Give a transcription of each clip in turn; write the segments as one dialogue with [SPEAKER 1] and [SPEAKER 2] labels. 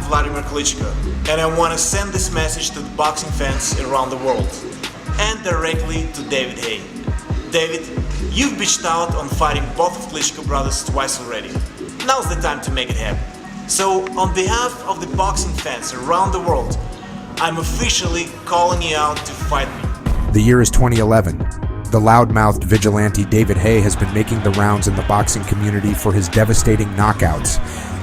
[SPEAKER 1] Wladimir Klitschko, and I want to send this message to the boxing fans around the world, and directly to David Haye. David, you've bitched out on fighting both of Klitschko brothers twice already. Now's the time to make it happen. So, on behalf of the boxing fans around the world, I'm officially calling you out to fight me.
[SPEAKER 2] The year is 2011. The loudmouthed vigilante David Haye has been making the rounds in the boxing community for his devastating knockouts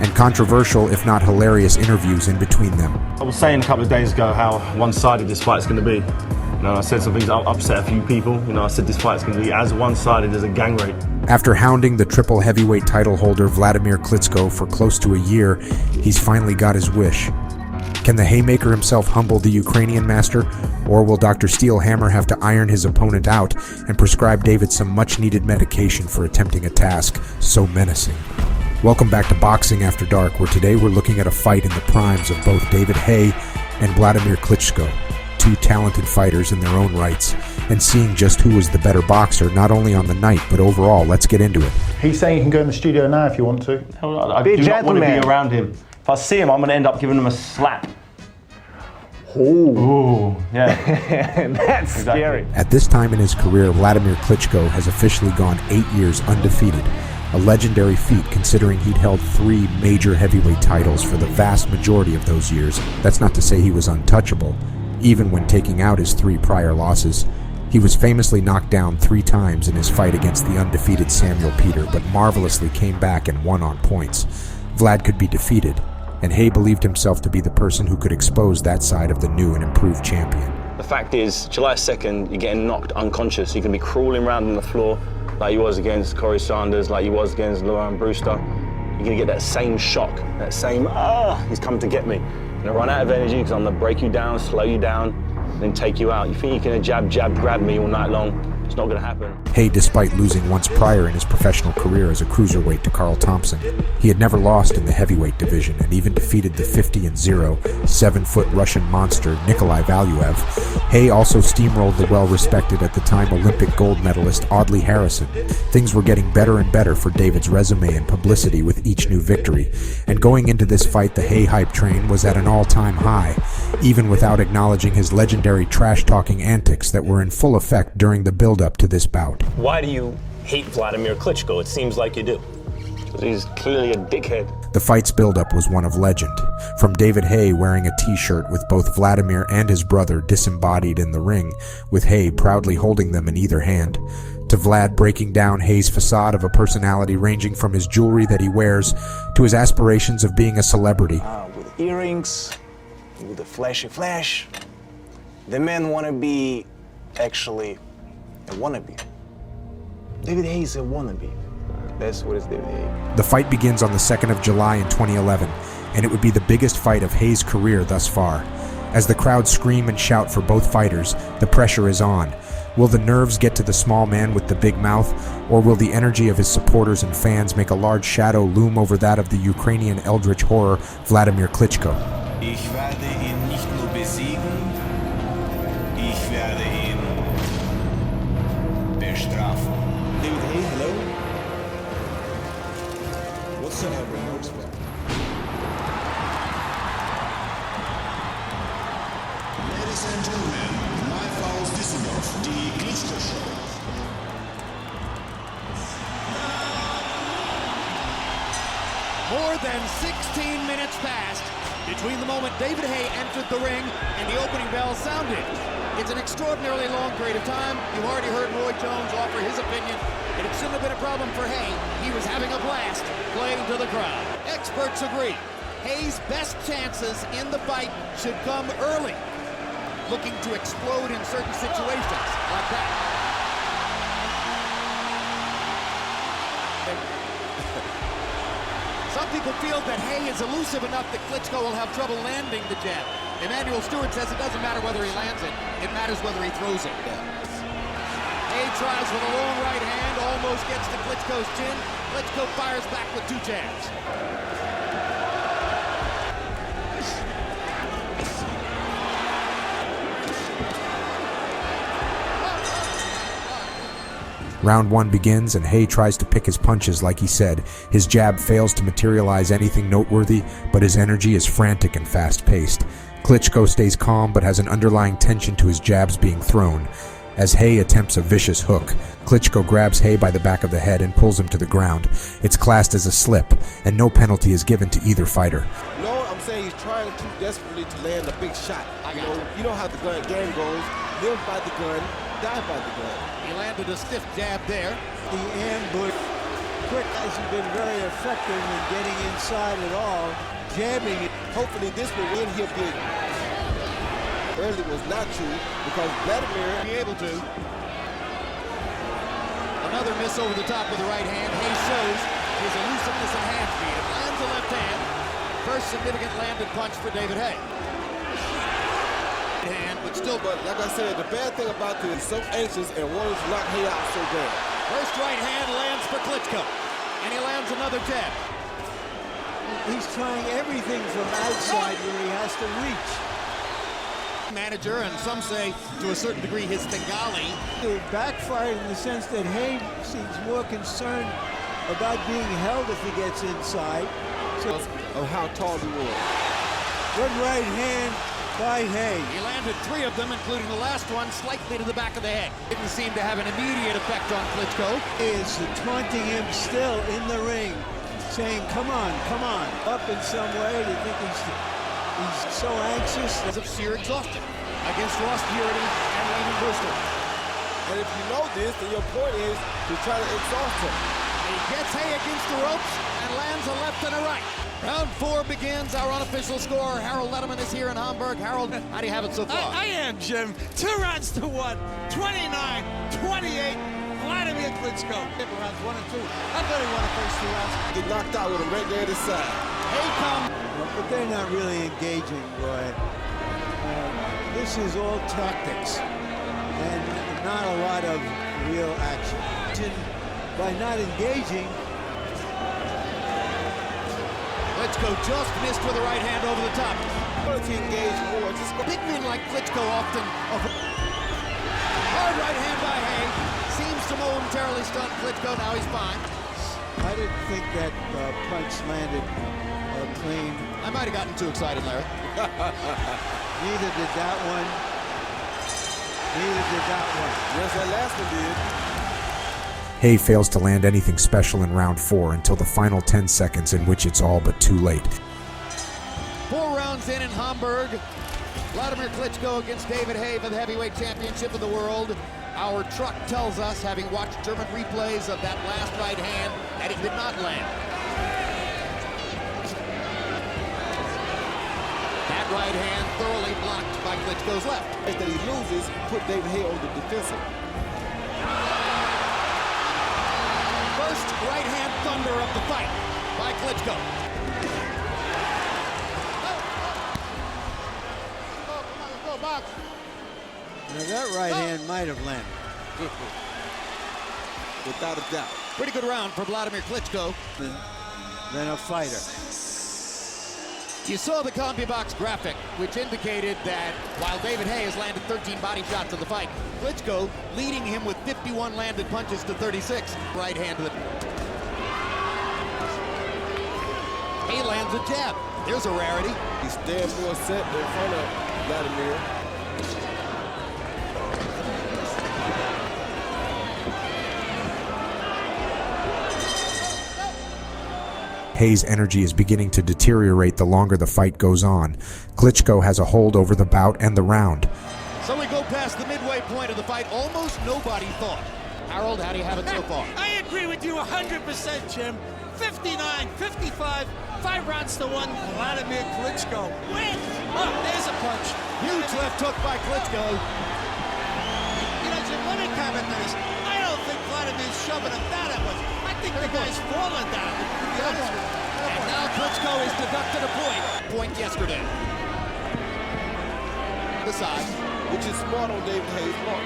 [SPEAKER 2] and controversial, if not hilarious, interviews in between them.
[SPEAKER 3] I was saying a couple of days ago how one-sided this fight's going to be. You know, I said some things that upset a few people. You know, I said this fight's going to be as one-sided as a gang rape.
[SPEAKER 2] After hounding the triple heavyweight title holder Wladimir Klitschko for close to a year, he's finally got his wish. Can the Haymaker himself humble the Ukrainian master, or will Dr. Steel Hammer have to iron his opponent out and prescribe David some much-needed medication for attempting a task so menacing? Welcome back to Boxing After Dark, where today we're looking at a fight in the primes of both David Haye and Wladimir Klitschko, two talented fighters in their own rights, and seeing just who was the better boxer, not only on the night, but overall. Let's get into it.
[SPEAKER 4] He's saying you can go in the studio now if you want to.
[SPEAKER 3] I do not want to be around him. If I see him, I'm going to end up giving him a slap. Ooh, yeah.
[SPEAKER 4] That's scary.
[SPEAKER 2] At this time in his career, Wladimir Klitschko has officially gone 8 years undefeated, a legendary feat considering he'd held 3 major heavyweight titles for the vast majority of those years. That's not to say he was untouchable. Even when taking out his 3 prior losses, he was famously knocked down 3 times in his fight against the undefeated Samuel Peter, but marvelously came back and won on points. Vlad could be defeated, and Haye believed himself to be the person who could expose that side of the new and improved champion.
[SPEAKER 3] The fact is, July 2nd, you're getting knocked unconscious. You can be crawling around on the floor like you was against Corey Sanders, like you was against Lauren Brewster. You're going to get that same shock, that same, he's come to get me. You're going to run out of energy because I'm going to break you down, slow you down, then take you out. You think you can jab, grab me all night long? It's not going to happen.
[SPEAKER 2] Haye, despite losing once prior in his professional career as a cruiserweight to Carl Thompson, he had never lost in the heavyweight division and even defeated the 50-0, 7-foot Russian monster Nikolai Valuev. Haye also steamrolled the well-respected at the time Olympic gold medalist Audley Harrison. Things were getting better and better for David's resume and publicity with each new victory, and going into this fight, the Haye hype train was at an all-time high, even without acknowledging his legendary trash-talking antics that were in full effect during the build-up to this bout.
[SPEAKER 5] Why do you hate Wladimir Klitschko? It seems like you do.
[SPEAKER 3] Because he's clearly a dickhead.
[SPEAKER 2] The fight's build-up was one of legend, from David Haye wearing a t-shirt with both Wladimir and his brother disembodied in the ring, with Haye proudly holding them in either hand, to Vlad breaking down Haye's facade of a personality ranging from his jewelry that he wears to his aspirations of being a celebrity.
[SPEAKER 1] With earrings, with the flashy flash, the men want to be actually a wannabe. David Haye is a wannabe. That's what is David Haye.
[SPEAKER 2] The fight begins on the 2nd of July in 2011, and it would be the biggest fight of Haye's career thus far. As the crowd scream and shout for both fighters, the pressure is on. Will the nerves get to the small man with the big mouth, or will the energy of his supporters and fans make a large shadow loom over that of the Ukrainian eldritch horror Wladimir Klitschko?
[SPEAKER 1] Ich werde ihn nicht nur besiegen, ich werde ihn bestrafen. David Haye, hello? What's up, remote spell?
[SPEAKER 6] Ladies and gentlemen, live aus Düsseldorf, die Klitschko Show.
[SPEAKER 7] More than 16 minutes passed between the moment David Haye entered the ring and the opening bell sounded. It's an extraordinarily long period of time. You've already heard Roy Jones offer his opinion, and it shouldn't have been a problem for Haye. He was having a blast playing to the crowd. Experts agree. Haye's best chances in the fight should come early, looking to explode in certain situations like that. Some people feel that Haye is elusive enough that Klitschko will have trouble landing the jab. Emmanuel Stewart says it doesn't matter whether he lands it, it matters whether he throws it. Haye tries with a long right hand, almost gets to Klitschko's chin. Klitschko fires back with 2 jabs.
[SPEAKER 2] Round 1 begins, and Haye tries to pick his punches like he said. His jab fails to materialize anything noteworthy, but his energy is frantic and fast-paced. Klitschko stays calm, but has an underlying tension to his jabs being thrown. As Haye attempts a vicious hook, Klitschko grabs Haye by the back of the head and pulls him to the ground. It's classed as a slip, and no penalty is given to either fighter.
[SPEAKER 8] No, I'm saying he's trying too desperately to land a big shot. You know how the game goes. Live by the gun, die by the gun.
[SPEAKER 7] He landed a stiff jab there.
[SPEAKER 9] The ambush, Quick hasn't been very effective in getting inside at all. Jabbing it.
[SPEAKER 8] Hopefully this will win. He'll be early was not true because Wladimir
[SPEAKER 7] Be able to. Another miss over the top with the right hand. Haye shows his elusiveness and hand speed. It lands a left hand. First significant landed punch for David Haye. Hand, but still,
[SPEAKER 8] but like I said, the bad thing about this is so anxious and wanting to knock Haye out so bad.
[SPEAKER 7] first right hand lands for Klitschko, and he lands another jab.
[SPEAKER 9] He's trying everything from outside where he has to reach.
[SPEAKER 7] Manager, and some say to a certain degree his Bengali.
[SPEAKER 9] It backfired in the sense that Haye seems more concerned about being held if he gets inside. So,
[SPEAKER 8] of how tall he was.
[SPEAKER 9] Good right hand by Haye.
[SPEAKER 7] He landed 3 of them, including the last one slightly to the back of the head. Didn't seem to have an immediate effect on Klitschko.
[SPEAKER 9] He is taunting him still in the ring, saying, come on, up in some way. You think he's so anxious.
[SPEAKER 7] As of sheer exhaustion against Ross Purity and Wladimir Klitschko.
[SPEAKER 8] And if you know this, then your point is to try to exhaust him.
[SPEAKER 7] He gets Haye against the ropes and lands a left and a right. Round 4 begins. Our unofficial scorer, Harold Letterman, is here in Hamburg. Harold, how do you have it so far?
[SPEAKER 10] I am, Jim. 2 rounds to 1. 29-28. Wladimir Klitschko. Rounds 1 and 2. I thought he won the first 2 rounds.
[SPEAKER 8] Get knocked out with him right there at his side.
[SPEAKER 7] Haye comes.
[SPEAKER 9] But they're not really engaging, Roy. This is all tactics and not a lot of real action. By not engaging,
[SPEAKER 7] Klitschko just missed with the right hand over the top.
[SPEAKER 8] What if he engaged more? Just go.
[SPEAKER 7] Big men like Klitschko often. Hard right hand by Haye. Seems to momentarily stun Klitschko. Now he's fine.
[SPEAKER 9] I didn't think that punch landed clean.
[SPEAKER 7] I might have gotten too excited, Larry.
[SPEAKER 9] Neither did that one. Neither did that one.
[SPEAKER 8] Yes, that last one did.
[SPEAKER 2] Haye fails to land anything special in round 4 until the final 10 seconds, in which it's all but too late.
[SPEAKER 7] 4 rounds in Hamburg. Wladimir Klitschko against David Haye for the heavyweight championship of the world. Our truck tells us, having watched German replays of that last right hand, that it did not land. That right hand thoroughly blocked by Klitschko's left.
[SPEAKER 8] That he loses, put David Haye on the defensive.
[SPEAKER 7] First right hand thunder of the fight by Klitschko.
[SPEAKER 9] Go, box. Now that right hand might have landed.
[SPEAKER 8] Without a doubt.
[SPEAKER 7] Pretty good round for Wladimir Klitschko.
[SPEAKER 9] Than a fighter.
[SPEAKER 7] You saw the CompuBox graphic, which indicated that while David Haye has landed 13 body shots in the fight, Klitschko leading him with 51 landed punches to 36. Right hand to the... Haye lands a jab. There's a rarity.
[SPEAKER 8] He's staying more set in front of Wladimir.
[SPEAKER 2] Haye's energy is beginning to deteriorate the longer the fight goes on. Klitschko has a hold over the bout and the round.
[SPEAKER 7] So we go past the midway point of the fight. Almost nobody thought. Harold, how do you have it so far?
[SPEAKER 10] I agree with you 100%, Jim. 59-55, 5 rounds to 1. Wladimir Klitschko wins. Oh, there's a punch.
[SPEAKER 7] Huge left hook by Klitschko.
[SPEAKER 10] You know, Jim, let me comment on this. I don't think Vladimir's shoving him down that much. I think the guy's falling down.
[SPEAKER 7] And now Klitschko is deducted a point. Point yesterday. The side.
[SPEAKER 8] Which is smart on David Haye's part.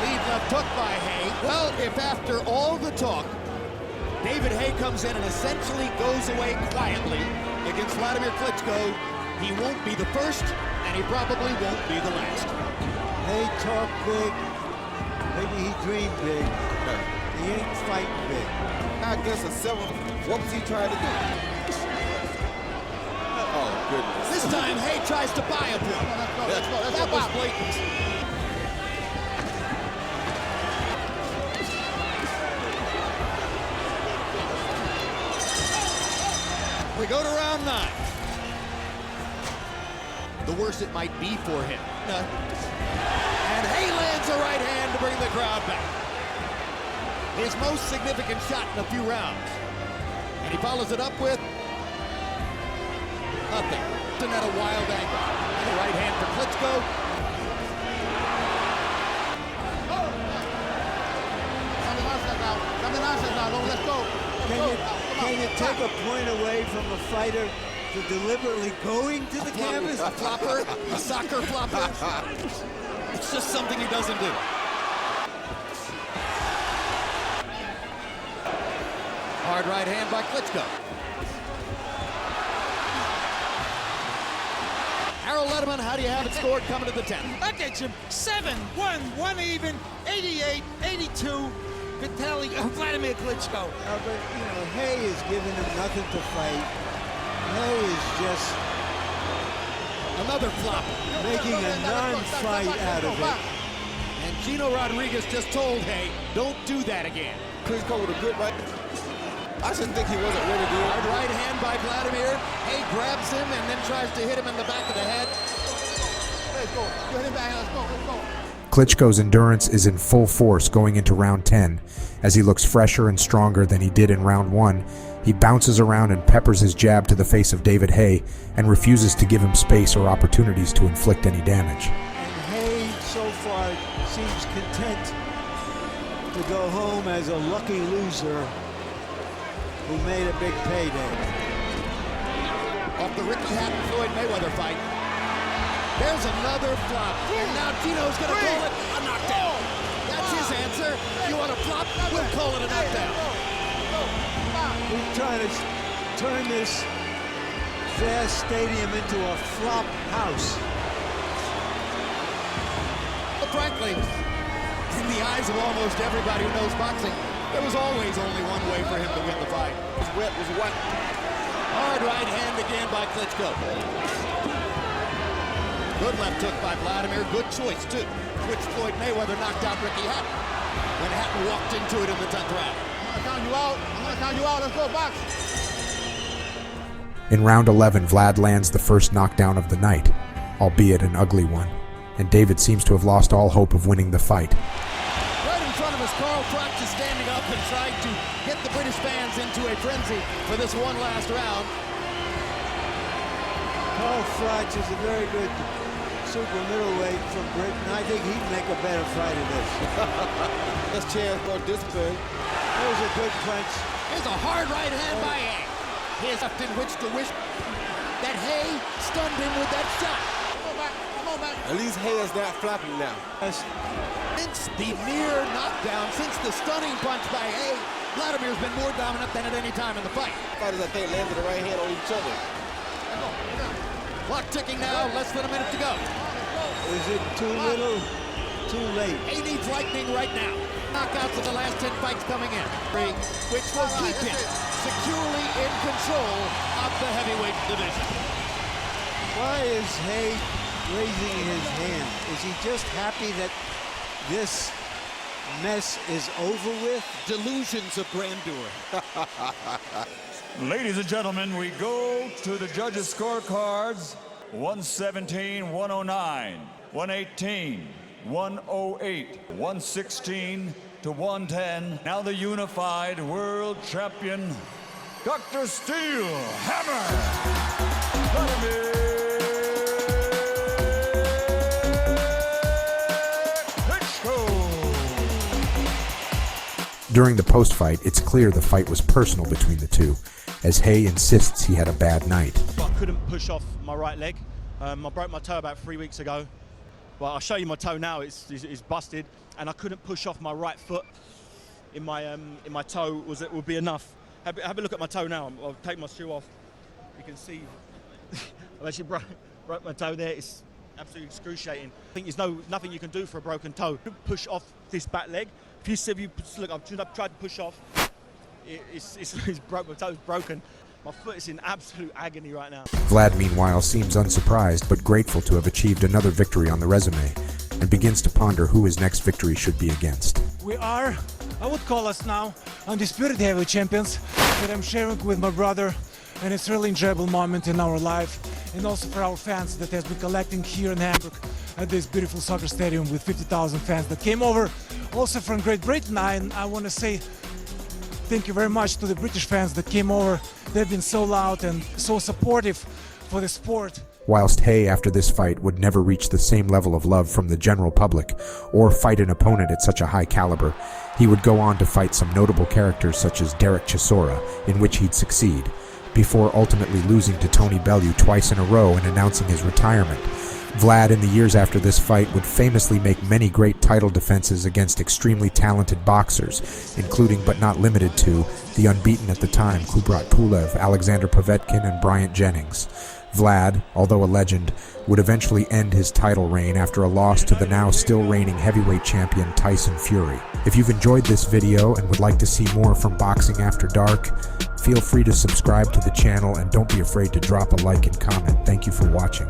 [SPEAKER 7] Lead left hook by Haye. Well, if after all the talk, David Haye comes in and essentially goes away quietly against Wladimir Klitschko, he won't be the first, and he probably won't be the last.
[SPEAKER 9] Haye talked big. Maybe he dreamed big. He ain't fighting big.
[SPEAKER 8] I guess a 7. What was he trying to do? Oh, goodness.
[SPEAKER 7] This time, Haye tries to buy a point. That was blatant. We go to round 9. The worse it might be for him. And Haye lands a right hand to bring the crowd back. His most significant shot in a few rounds. And he follows it up with nothing. At a wild angle. And a right hand for Klitschko.
[SPEAKER 9] Can you take a point away from a fighter for deliberately going to the canvas?
[SPEAKER 7] A flopper, a soccer flopper. It's just something he doesn't do. Hard right hand by Klitschko. Harold Lederman, how do you have it scored coming to the 10th?
[SPEAKER 10] Look at him. 7-1, 1 even, 88, 82. Wladimir Klitschko.
[SPEAKER 9] But, you know, Haye is giving him nothing to fight. Haye is just
[SPEAKER 7] another flop,
[SPEAKER 9] making a non-fight out of it.
[SPEAKER 7] And Gino Rodriguez just told Haye, don't do that again.
[SPEAKER 8] Klitschko with a good right. I just think he wasn't ready to do it.
[SPEAKER 7] Hard right hand by Wladimir. Haye grabs him and then tries to hit him in the back of the head.
[SPEAKER 10] Let's go. Get him back. Let's go. Let's go.
[SPEAKER 2] Klitschko's endurance is in full force going into round 10. As he looks fresher and stronger than he did in round 1, he bounces around and peppers his jab to the face of David Haye and refuses to give him space or opportunities to inflict any damage.
[SPEAKER 9] And Haye so far seems content to go home as a lucky loser who made a big payday.
[SPEAKER 7] Off the Ricky Hatton-Floyd Mayweather fight. There's another flop, and now Gino's going to call it a knockdown. That's his answer. You want a flop? We'll call it a knockdown.
[SPEAKER 9] We're trying to turn this vast stadium into a flop house.
[SPEAKER 7] But frankly, in the eyes of almost everybody who knows boxing, there was always only one way for him to win the fight.
[SPEAKER 8] Was what?
[SPEAKER 7] Hard right hand again by Klitschko. Good left hook by Wladimir. Good choice, too. Which Floyd Mayweather knocked out Ricky Hatton when Hatton walked into it in the 10th round.
[SPEAKER 10] I'm gonna count you out. I'm gonna count you out. Let's go box.
[SPEAKER 2] In round 11, Vlad lands the first knockdown of the night, albeit an ugly one, and David seems to have lost all hope of winning the fight.
[SPEAKER 7] Right in front of us, Carl Froch is standing up and trying to get the British fans into a frenzy for this one last round.
[SPEAKER 9] Carl Froch is a very good super middleweight from Britain. I think he'd make a better fight of this.
[SPEAKER 8] This chance for discipline.
[SPEAKER 9] There's a good punch.
[SPEAKER 7] Here's a hard right hand by Haye. Here's left in which to wish that Haye stunned him with that shot.
[SPEAKER 10] Come on back. Come on back.
[SPEAKER 8] At least Haye is not flapping now.
[SPEAKER 7] Since the near knockdown, since the stunning punch by Haye, Vladimir's been more dominant than at any time in the fight.
[SPEAKER 8] Fighters, I think, landed the right hand on each other.
[SPEAKER 7] Clock ticking now, less than a minute to go.
[SPEAKER 9] Is it too little, too late?
[SPEAKER 7] Haye needs lightning right now. Knockouts of the last 10 fights coming in, which will keep him securely in control of the heavyweight division.
[SPEAKER 9] Why is Haye raising his hand? Is he just happy that this mess is over with?
[SPEAKER 7] Delusions of grandeur.
[SPEAKER 11] Ladies and gentlemen, we go to the judges' scorecards. 117, 109, 118, 108, 116 to 110. Now the unified world champion, Dr. Steel Hammer, Wladimir Klitschko.
[SPEAKER 2] During the post-fight, it's clear the fight was personal between the two, as Haye insists he had a bad night.
[SPEAKER 12] I couldn't push off my right leg. I broke my toe about 3 weeks ago. Well, I'll show you my toe now. It's busted, and I couldn't push off my right foot. In my toe would be enough. Have a look at my toe now. I'll take my shoe off. You can see I've actually broke my toe there. It's absolutely excruciating. I think there's nothing you can do for a broken toe. Push off this back leg. If you look, I've tried to push off. It's broke. My toe's broken. My foot is in absolute agony right now.
[SPEAKER 2] Vlad, meanwhile, seems unsurprised but grateful to have achieved another victory on the resume, and begins to ponder who his next victory should be against.
[SPEAKER 13] We are, I would call us now, undisputed heavyweight champions that I'm sharing with my brother, and it's a really enjoyable moment in our life, and also for our fans that has been collecting here in Hamburg at this beautiful soccer stadium with 50,000 fans that came over also from Great Britain. And I want to say thank you very much to the British fans that came over. They've been so loud and so supportive for the sport.
[SPEAKER 2] Whilst Haye, after this fight, would never reach the same level of love from the general public or fight an opponent at such a high caliber, he would go on to fight some notable characters such as Derek Chisora, in which he'd succeed, before ultimately losing to Tony Bellew twice in a row and announcing his retirement. Vlad, in the years after this fight, would famously make many great title defenses against extremely talented boxers, including but not limited to the unbeaten at the time Kubrat Pulev, Alexander Povetkin, and Bryant Jennings. Vlad, although a legend, would eventually end his title reign after a loss to the now still reigning heavyweight champion Tyson Fury. If you've enjoyed this video and would like to see more from Boxing After Dark, feel free to subscribe to the channel and don't be afraid to drop a like and comment. Thank you for watching.